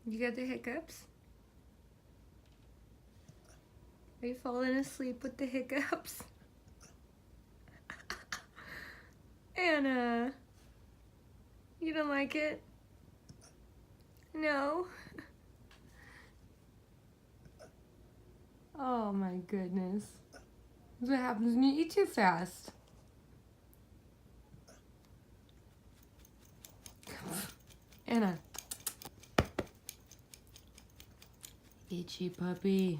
You got the hiccups? Are you falling asleep with the hiccups? Anna, you don't like it? No? Oh my goodness. That's what happens when you eat too fast. Anna. Itchy puppy.